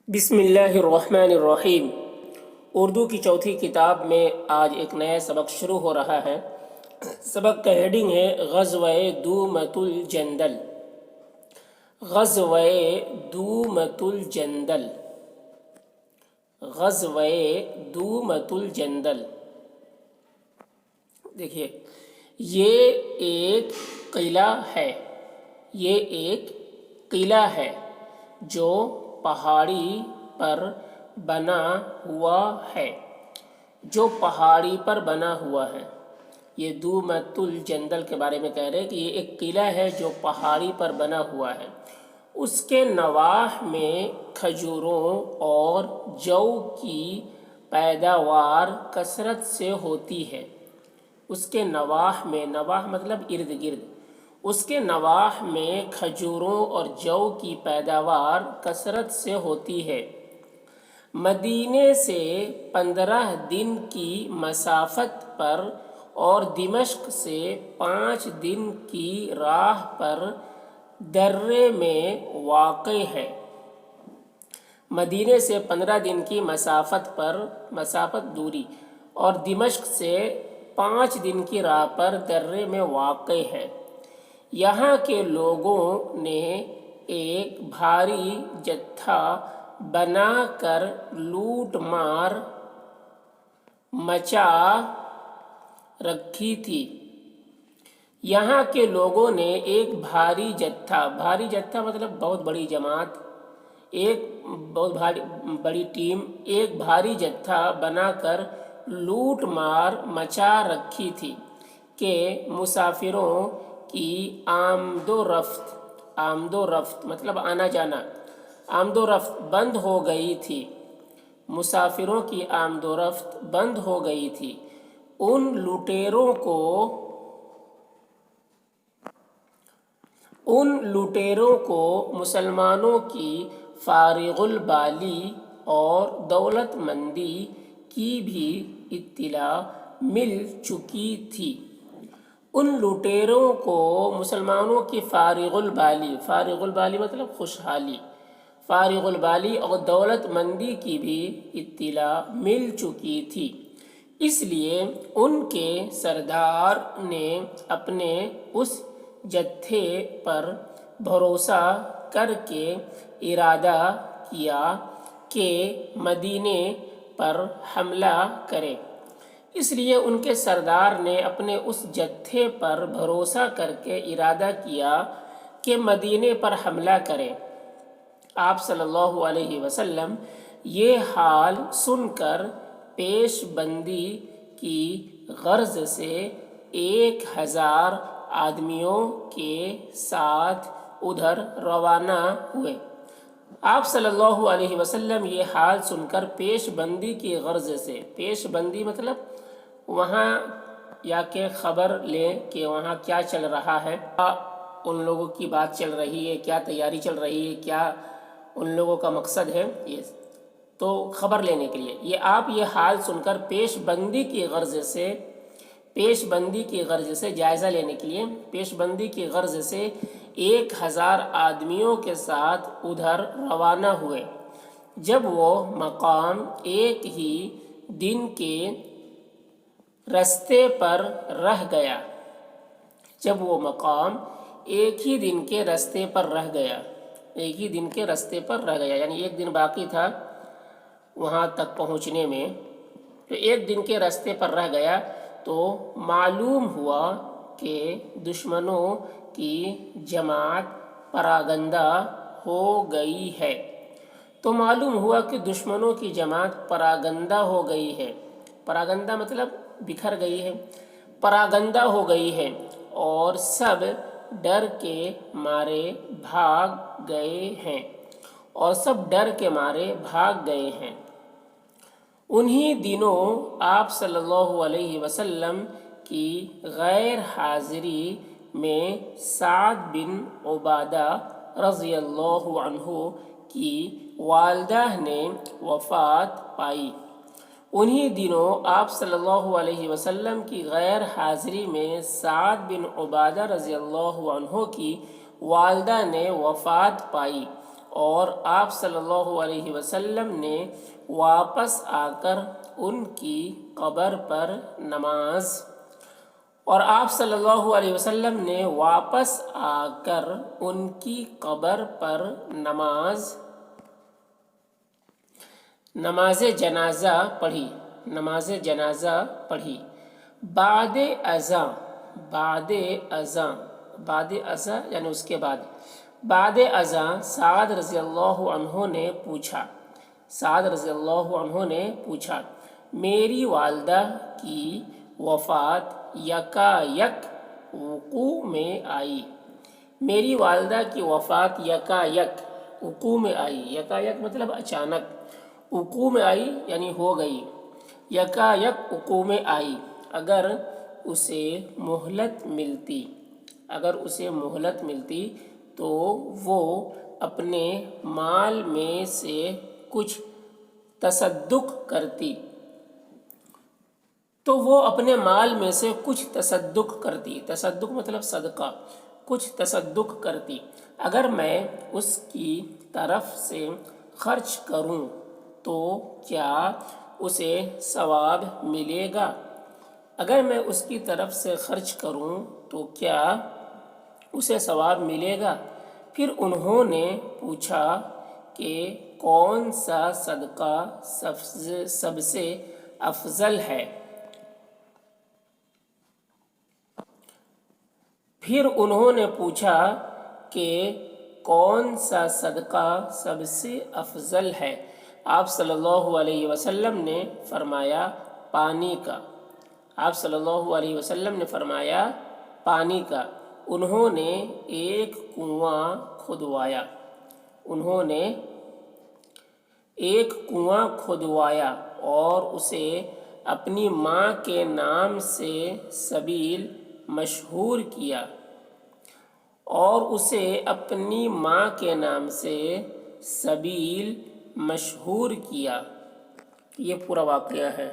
بسم اللہ الرحمن الرحیم۔ اردو کی چوتھی کتاب میں آج ایک نیا سبق شروع ہو رہا ہے۔ سبق کا ہیڈنگ ہے غزوہ دومۃ الجندل۔ غزوہ دومۃ الجندل، غزوہ دومۃ الجندل۔ دیکھیے، یہ ایک قلعہ ہے، یہ ایک قلعہ ہے جو پہاڑی پر بنا ہوا ہے، جو پہاڑی پر بنا ہوا ہے۔ یہ دومۃ الجندل کے بارے میں کہہ رہے ہیں کہ یہ ایک قلعہ ہے جو پہاڑی پر بنا ہوا ہے۔ اس کے نواح میں کھجوروں اور جو کی پیداوار کثرت سے ہوتی ہے۔ اس کے نواح میں، نواح مطلب ارد گرد، اس کے نواح میں کھجوروں اور جو کی پیداوار کثرت سے ہوتی ہے۔ مدینے سے 15 دن کی مسافت پر اور دمشق سے 5 دن کی راہ پر درے میں واقع ہے۔ مدینے سے 15 دن کی مسافت دوری اور دمشق سے 5 دن کی راہ پر درے میں واقع ہے۔ یہاں کے لوگوں نے ایک بھاری جتھا بنا کر لوٹ مار مچا رکھی تھی۔ یہاں کے لوگوں نے ایک بھاری جتھا مطلب بہت بڑی جماعت، ایک بہت بڑی ٹیم، ایک بھاری جتھا بنا کر لوٹ مار مچا رکھی تھی کہ مسافروں کی آمد و رفت مطلب آنا جانا، آمد و رفت بند ہو گئی تھی۔ مسافروں کی آمد و رفت بند ہو گئی تھی۔ ان لوٹیروں کو مسلمانوں کی فارغ البالی اور دولت مندی کی بھی اطلاع مل چکی تھی۔ ان لوٹیروں کو مسلمانوں کی فارغ البالی مطلب خوشحالی، فارغ البالی اور دولت مندی کی بھی اطلاع مل چکی تھی۔ اس لیے ان کے سردار نے اپنے اس جتھے پر بھروسہ کر کے ارادہ کیا کہ مدینے پر حملہ کرے۔ اس لیے ان کے سردار نے اپنے اس جتھے پر بھروسہ کر کے ارادہ کیا کہ مدینے پر حملہ کرے۔ آپ صلی اللہ علیہ وسلم یہ حال سن کر پیش بندی کی غرض سے 1000 آدمیوں کے ساتھ ادھر روانہ ہوئے۔ آپ صلی اللہ علیہ وسلم یہ حال سن کر پیش بندی کی غرض سے، پیش بندی مطلب وہاں یا کہ خبر لیں کہ وہاں کیا چل رہا ہے، ان لوگوں کی بات چل رہی ہے، کیا تیاری چل رہی ہے، کیا ان لوگوں کا مقصد ہے، یہ تو خبر لینے کے لیے آپ یہ حال سن کر پیش بندی کی غرض سے جائزہ لینے کے لیے، پیش بندی کی غرض سے 1000 آدمیوں کے ساتھ ادھر روانہ ہوئے۔ جب وہ مقام ایک ہی دن کے رستے پر رہ گیا، یعنی ایک دن باقی تھا وہاں تک پہنچنے میں، تو ایک دن کے رستے پر رہ گیا تو معلوم ہوا کہ دشمنوں کی جماعت پراگندہ ہو گئی ہے۔ پراگندہ مطلب بکھر گئی ہے، پراگندہ ہو گئی ہے اور سب ڈر کے مارے بھاگ گئے ہیں۔ انہی دنوں آپ صلی اللہ علیہ وسلم کی غیر حاضری میں سعد بن عبادہ رضی اللہ عنہ کی والدہ نے وفات پائی۔ انہی دنوں آپ صلی اللہ علیہ وسلم کی غیر حاضری میں سعد بن عبادہ رضی اللہ عنہ کی والدہ نے وفات پائی۔ اور آپ صلی اللہ علیہ وسلم نے واپس آ کر ان کی قبر پر نماز اور آپ صلی اللہ علیہ وسلم نے واپس آ کر ان کی قبر پر نماز جنازہ پڑھی بعد ازاں یعنی اس کے بعد بعد ازاں سعد رضی اللہ عنہ نے پوچھا میری والدہ کی وفات یکایک وقوع میں آئی میری والدہ کی وفات یکایک وقوع میں آئی یکایک مطلب اچانک وقوع میں آئی یعنی ہو گئی یکایک وقوع میں آئی اگر اسے مہلت ملتی تو وہ اپنے مال میں سے کچھ تصدق کرتی تصدق مطلب صدقہ کچھ تصدق کرتی اگر میں اس کی طرف سے خرچ کروں تو کیا اسے ثواب ملے گا پھر انہوں نے پوچھا کہ کون سا صدقہ سب سے افضل ہے آپ صلی اللہ علیہ وسلم نے فرمایا پانی کا انہوں نے ایک کنواں کھدوایا اور اسے اپنی ماں کے نام سے سبیل مشہور کیا یہ پورا واقعہ ہے۔